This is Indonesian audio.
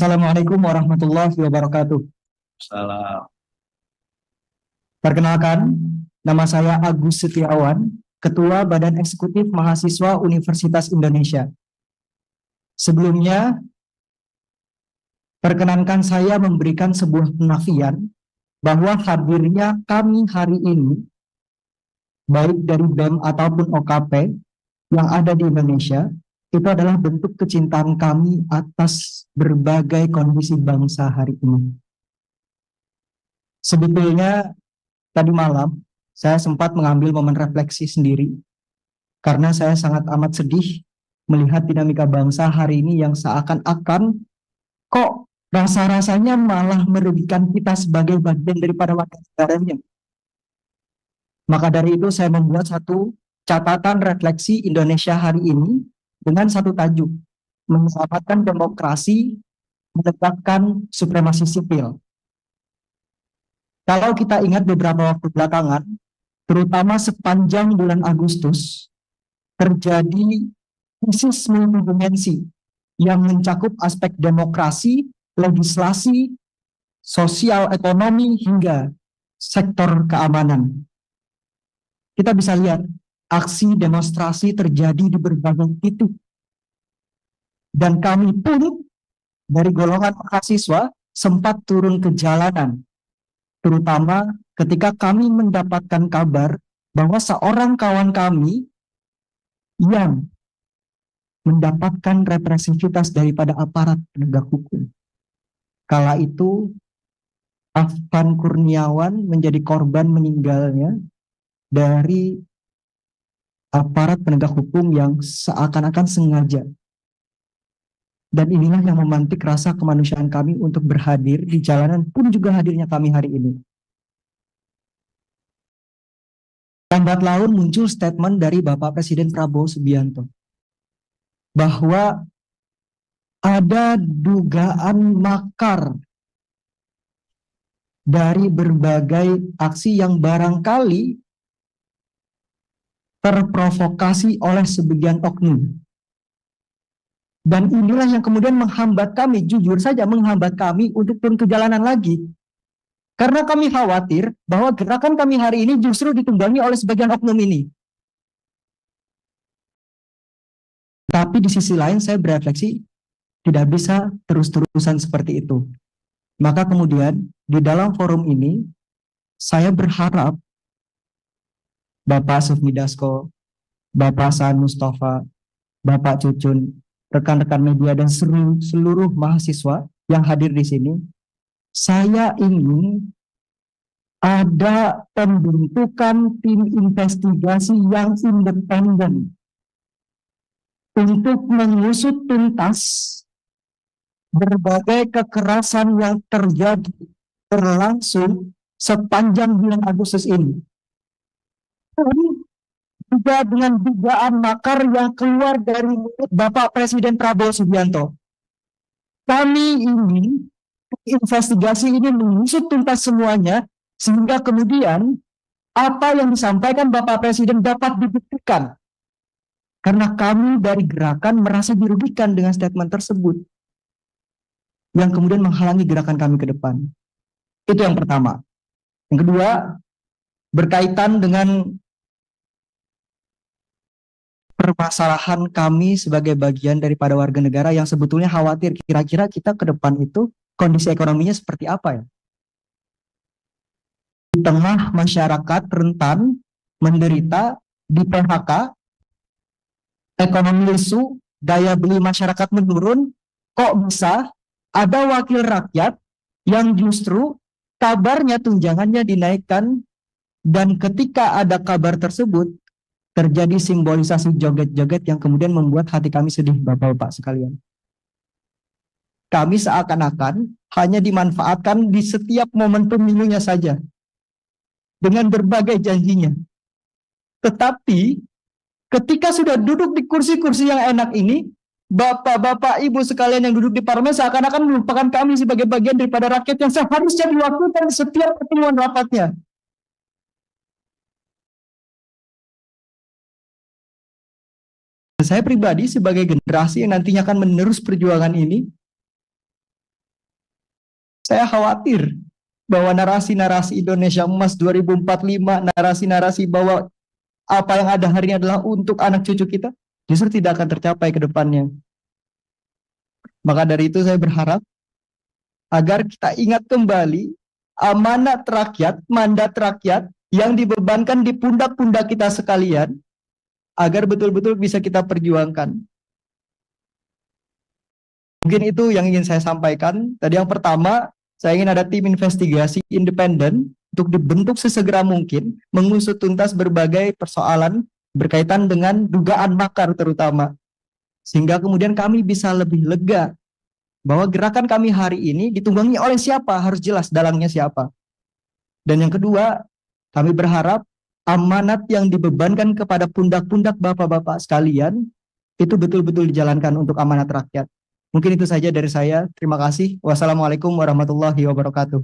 Assalamualaikum warahmatullahi wabarakatuh. Salah. Perkenalkan, nama saya Agus Setiawan, Ketua Badan Eksekutif Mahasiswa Universitas Indonesia. Sebelumnya, perkenankan saya memberikan sebuah penafian bahwa hadirnya kami hari ini, baik dari BEM ataupun OKP yang ada di Indonesia, itu adalah bentuk kecintaan kami atas berbagai kondisi bangsa hari ini. Sebetulnya tadi malam saya sempat mengambil momen refleksi sendiri karena saya sangat amat sedih melihat dinamika bangsa hari ini yang seakan-akan kok rasa-rasanya malah merugikan kita sebagai bagian daripada warga negaranya. Maka dari itu saya membuat satu catatan refleksi Indonesia hari ini dengan satu tajuk, menyelamatkan demokrasi, menegakkan supremasi sipil. Kalau kita ingat beberapa waktu belakangan, terutama sepanjang bulan Agustus, terjadi krisis multidimensi yang mencakup aspek demokrasi, legislasi, sosial, ekonomi, hingga sektor keamanan. Kita bisa lihat aksi demonstrasi terjadi di berbagai titik. Dan kami pun dari golongan mahasiswa sempat turun ke jalanan, terutama ketika kami mendapatkan kabar bahwa seorang kawan kami yang mendapatkan represivitas daripada aparat penegak hukum. Kala itu, Afan Kurniawan menjadi korban meninggalnya dari aparat penegak hukum yang seakan-akan sengaja. Dan inilah yang memantik rasa kemanusiaan kami untuk berhadir di jalanan pun juga hadirnya kami hari ini. Lambat laun muncul statement dari Bapak Presiden Prabowo Subianto bahwa ada dugaan makar dari berbagai aksi yang barangkali terprovokasi oleh sebagian oknum. Dan inilah yang kemudian menghambat kami, jujur saja menghambat kami untuk turun ke jalanan lagi. Karena kami khawatir bahwa gerakan kami hari ini justru ditunggangi oleh sebagian oknum ini. Tapi di sisi lain saya berefleksi, tidak bisa terus-terusan seperti itu. Maka kemudian di dalam forum ini, saya berharap Bapak Sufmi Dasko, Bapak Saan Mustafa, Bapak Cucun, rekan-rekan media dan seluruh mahasiswa yang hadir di sini, saya ingin ada pembentukan tim investigasi yang independen untuk mengusut tuntas berbagai kekerasan yang terjadi berlangsung sepanjang bulan Agustus ini. Juga dengan dugaan makar yang keluar dari mulut Bapak Presiden Prabowo Subianto. Kami ingin investigasi ini mengusut tuntas semuanya, sehingga kemudian apa yang disampaikan Bapak Presiden dapat dibuktikan. Karena kami dari gerakan merasa dirugikan dengan statement tersebut, yang kemudian menghalangi gerakan kami ke depan. Itu yang pertama. Yang kedua, berkaitan dengan permasalahan kami sebagai bagian daripada warga negara yang sebetulnya khawatir kira-kira kita ke depan itu kondisi ekonominya seperti apa ya. Di tengah masyarakat rentan, menderita, di PHK, ekonomi lesu, daya beli masyarakat menurun, kok bisa ada wakil rakyat yang justru kabarnya tunjangannya dinaikkan, dan ketika ada kabar tersebut terjadi simbolisasi joget-joget yang kemudian membuat hati kami sedih, Bapak-bapak sekalian. Kami seakan-akan hanya dimanfaatkan di setiap momen pemilunya saja, dengan berbagai janjinya. Tetapi, ketika sudah duduk di kursi-kursi yang enak ini, Bapak-bapak, Ibu sekalian yang duduk di parlemen seakan-akan melupakan kami sebagai bagian daripada rakyat yang seharusnya diwakilkan setiap pertemuan rapatnya. Saya pribadi sebagai generasi yang nantinya akan menerus perjuangan ini, Saya khawatir bahwa narasi-narasi Indonesia Emas 2045, narasi-narasi bahwa apa yang ada hari ini adalah untuk anak cucu kita, justru tidak akan tercapai ke depannya. Maka dari itu saya berharap agar kita ingat kembali amanat rakyat, mandat rakyat yang dibebankan di pundak-pundak kita sekalian, agar betul-betul bisa kita perjuangkan. Mungkin itu yang ingin saya sampaikan. Tadi yang pertama, saya ingin ada tim investigasi independen untuk dibentuk sesegera mungkin, mengusut tuntas berbagai persoalan berkaitan dengan dugaan makar terutama. Sehingga kemudian kami bisa lebih lega bahwa gerakan kami hari ini ditunggangi oleh siapa, harus jelas dalangnya siapa. Dan yang kedua, kami berharap amanat yang dibebankan kepada pundak-pundak bapak-bapak sekalian itu betul-betul dijalankan untuk amanat rakyat. Mungkin itu saja dari saya. Terima kasih. Wassalamualaikum warahmatullahi wabarakatuh.